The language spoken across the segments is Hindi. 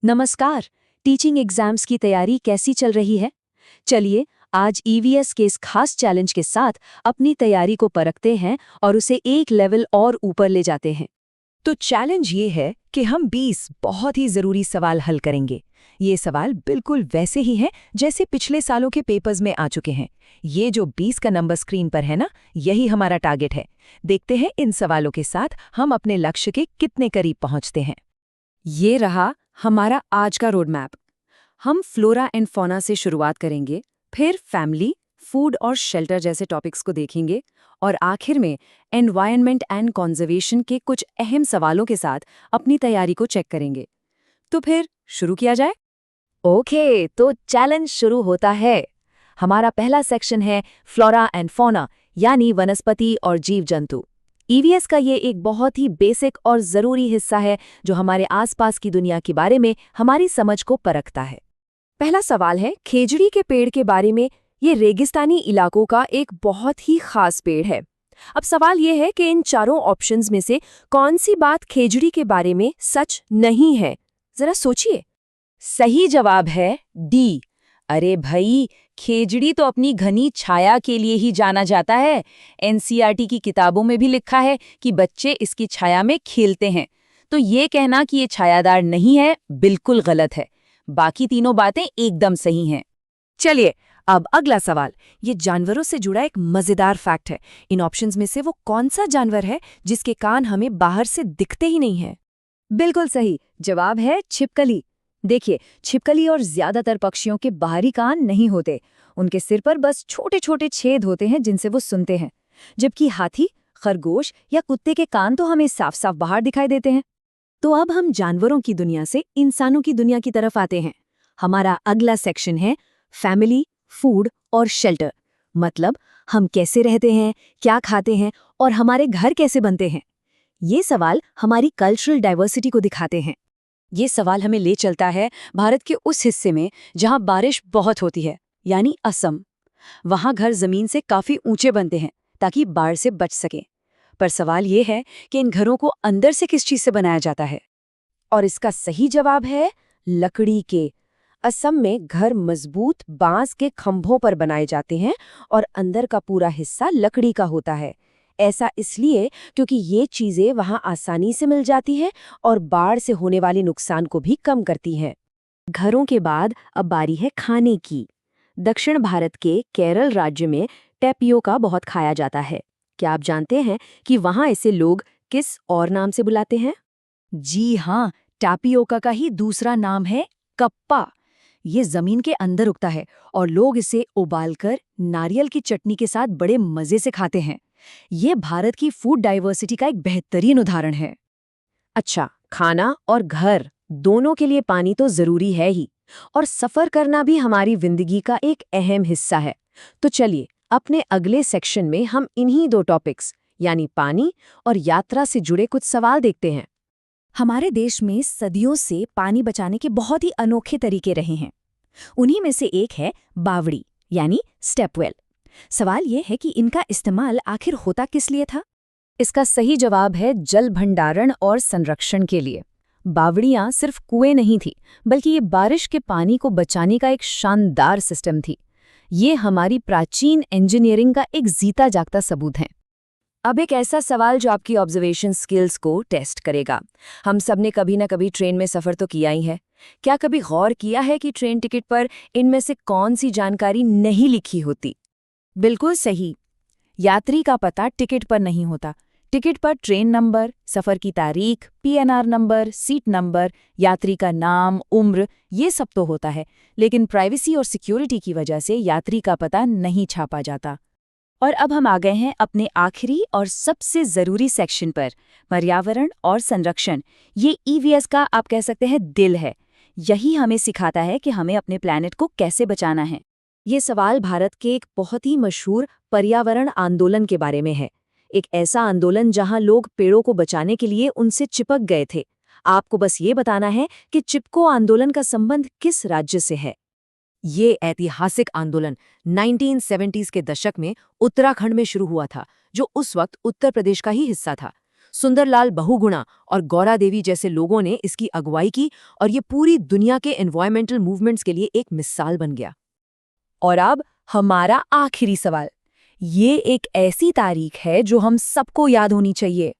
नमस्कार। टीचिंग एग्जाम्स की तैयारी कैसी चल रही है? चलिए आज ईवीएस के इस खास चैलेंज के साथ अपनी तैयारी को परखते हैं और उसे एक लेवल और ऊपर ले जाते हैं। तो चैलेंज ये है कि हम 20 बहुत ही ज़रूरी सवाल हल करेंगे। ये सवाल बिल्कुल वैसे ही हैं जैसे पिछले सालों के पेपर्स में आ चुके हैं। ये जो 20 का नंबर स्क्रीन पर है ना, यही हमारा टारगेट है। देखते हैं इन सवालों के साथ हम अपने लक्ष्य के कितने करीब पहुंचते हैं। ये रहा हमारा आज का रोड मैप। हम फ्लोरा एंड फौना से शुरुआत करेंगे, फिर फैमिली, फूड और शेल्टर जैसे टॉपिक्स को देखेंगे और आखिर में एनवायरनमेंट एंड कंजर्वेशन के कुछ अहम सवालों के साथ अपनी तैयारी को चेक करेंगे। तो फिर शुरू किया जाए। ओके, तो चैलेंज शुरू होता है। हमारा पहला सेक्शन है फ्लोरा एंड फौना, यानी वनस्पति और जीव जंतु। ईवीएस का ये एक बहुत ही बेसिक और ज़रूरी हिस्सा है जो हमारे आसपास की दुनिया के बारे में हमारी समझ को परखता है। पहला सवाल है खेजड़ी के पेड़ के बारे में। ये रेगिस्तानी इलाकों का एक बहुत ही खास पेड़ है। अब सवाल ये है कि इन चारों ऑप्शंस में से कौन सी बात खेजड़ी के बारे में सच नहीं है? जरा सोचिए। सही जवाब है डी। अरे भाई, खेजड़ी तो अपनी घनी छाया के लिए ही जाना जाता है। एनसीईआरटी की किताबों में भी लिखा है कि बच्चे इसकी छाया में खेलते हैं। तो ये कहना कि ये छायादार नहीं है बिल्कुल गलत है। बाकी तीनों बातें एकदम सही हैं। चलिए अब अगला सवाल। ये जानवरों से जुड़ा एक मजेदार फैक्ट है। इन ऑप्शंस में से वो कौन सा जानवर है जिसके कान हमें बाहर से दिखते ही नहीं है? बिल्कुल सही जवाब है छिपकली। देखिए, छिपकली और ज्यादातर पक्षियों के बाहरी कान नहीं होते। उनके सिर पर बस छोटे छोटे छेद होते हैं जिनसे वो सुनते हैं। जबकि हाथी, खरगोश या कुत्ते के कान तो हमें साफ साफ बाहर दिखाई देते हैं। तो अब हम जानवरों की दुनिया से इंसानों की दुनिया की तरफ आते हैं। हमारा अगला सेक्शन है फैमिली, फूड और शेल्टर। मतलब हम कैसे रहते हैं, क्या खाते हैं और हमारे घर कैसे बनते हैं। ये सवाल हमारी कल्चरल डाइवर्सिटी को दिखाते हैं। ये सवाल हमें ले चलता है भारत के उस हिस्से में जहां बारिश बहुत होती है, यानी असम। वहां घर जमीन से काफी ऊंचे बनते हैं ताकि बाढ़ से बच सकें। पर सवाल ये है कि इन घरों को अंदर से किस चीज से बनाया जाता है? और इसका सही जवाब है लकड़ी के। असम में घर मजबूत बांस के खंभों पर बनाए जाते हैं और अंदर का पूरा हिस्सा लकड़ी का होता है। ऐसा इसलिए क्योंकि ये चीजें वहां आसानी से मिल जाती हैं और बाढ़ से होने वाले नुकसान को भी कम करती हैं। घरों के बाद अब बारी है खाने की। दक्षिण भारत के केरल राज्य में टैपियोका बहुत खाया जाता है। क्या आप जानते हैं कि वहां इसे लोग किस और नाम से बुलाते हैं? जी हाँ, टैपियोका का ही दूसरा नाम है कप्पा। ये जमीन के अंदर उगता है और लोग इसे उबालकर नारियल की चटनी के साथ बड़े मजे से खाते हैं। ये भारत की फूड डाइवर्सिटी का एक बेहतरीन उदाहरण है। अच्छा, खाना और घर दोनों के लिए पानी तो जरूरी है ही, और सफर करना भी हमारी जिंदगी का एक अहम हिस्सा है। तो चलिए अपने अगले सेक्शन में हम इन्हीं दो टॉपिक्स यानी पानी और यात्रा से जुड़े कुछ सवाल देखते हैं। हमारे देश में सदियों से पानी बचाने के बहुत ही अनोखे तरीके रहे हैं। उन्हीं में से एक है बावड़ी, यानी स्टेपवेल। सवाल ये है कि इनका इस्तेमाल आखिर होता किस लिए था? इसका सही जवाब है जल भंडारण और संरक्षण के लिए। बावड़ियां सिर्फ कुएं नहीं थी, बल्कि ये बारिश के पानी को बचाने का एक शानदार सिस्टम थी। ये हमारी प्राचीन इंजीनियरिंग का एक जीता जागता सबूत है। अब एक ऐसा सवाल जो आपकी ऑब्जर्वेशन स्किल्स को टेस्ट करेगा। हम सब ने कभी ना कभी ट्रेन में सफ़र तो किया ही है। क्या कभी गौर किया है कि ट्रेन टिकट पर इनमें से कौन सी जानकारी नहीं लिखी होती? बिल्कुल सही। यात्री का पता टिकट पर नहीं होता। टिकट पर ट्रेन नंबर, सफ़र की तारीख, पीएनआर नंबर, सीट नंबर, यात्री का नाम, उम्र, ये सब तो होता है। लेकिन प्राइवेसी और सिक्योरिटी की वजह से यात्री का पता नहीं छापा जाता। और अब हम आ गए हैं अपने आखिरी और सबसे ज़रूरी सेक्शन पर, पर्यावरण और संरक्षण। ये ईवीएस का आप कह सकते हैं दिल है। यही हमें सिखाता है कि हमें अपने प्लैनेट को कैसे बचाना है। ये सवाल भारत के एक बहुत ही मशहूर पर्यावरण आंदोलन के बारे में है। एक ऐसा आंदोलन जहां लोग पेड़ों को बचाने के लिए उनसे चिपक गए थे। आपको बस ये बताना है कि चिपको आंदोलन का संबंध किस राज्य से है। ये ऐतिहासिक आंदोलन 1970s के दशक में उत्तराखंड में शुरू हुआ था, जो उस वक्त उत्तर प्रदेश का ही हिस्सा था। सुंदरलाल बहुगुणा और गौरा देवी जैसे लोगों ने इसकी अगुवाई की और ये पूरी दुनिया के एनवायरमेंटल मूवमेंट्स के लिए एक मिसाल बन गया। और अब हमारा आखिरी सवाल, ये एक ऐसी तारीख है जो हम सबको याद होनी चाहिए।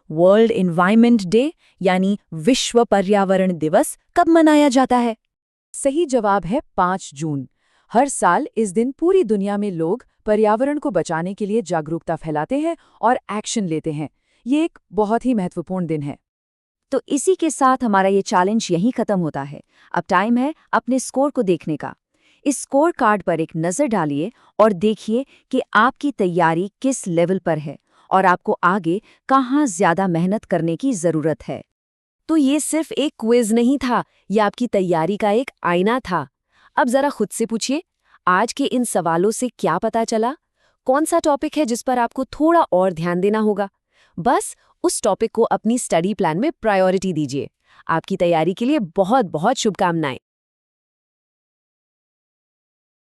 वर्ल्ड एनवायरनमेंट डे यानी विश्व पर्यावरण दिवस कब मनाया जाता है? सही जवाब है 5 जून। हर साल इस दिन पूरी दुनिया में लोग पर्यावरण को बचाने के लिए जागरूकता फैलाते हैं और एक्शन लेते हैं। ये एक बहुत ही महत्वपूर्ण दिन है। तो इसी के साथ हमारा ये चैलेंज यहीं खत्म होता है। अब टाइम है अपने स्कोर को देखने का। इस स्कोर कार्ड पर एक नज़र डालिए और देखिए कि आपकी तैयारी किस लेवल पर है और आपको आगे कहाँ ज़्यादा मेहनत करने की ज़रूरत है। तो ये सिर्फ एक क्विज नहीं था, ये आपकी तैयारी का एक आईना था। अब जरा खुद से पूछिए, आज के इन सवालों से क्या पता चला? कौन सा टॉपिक है जिस पर आपको थोड़ा और ध्यान देना होगा? बस उस टॉपिक को अपनी स्टडी प्लान में प्रायोरिटी दीजिए। आपकी तैयारी के लिए बहुत बहुत शुभकामनाएं।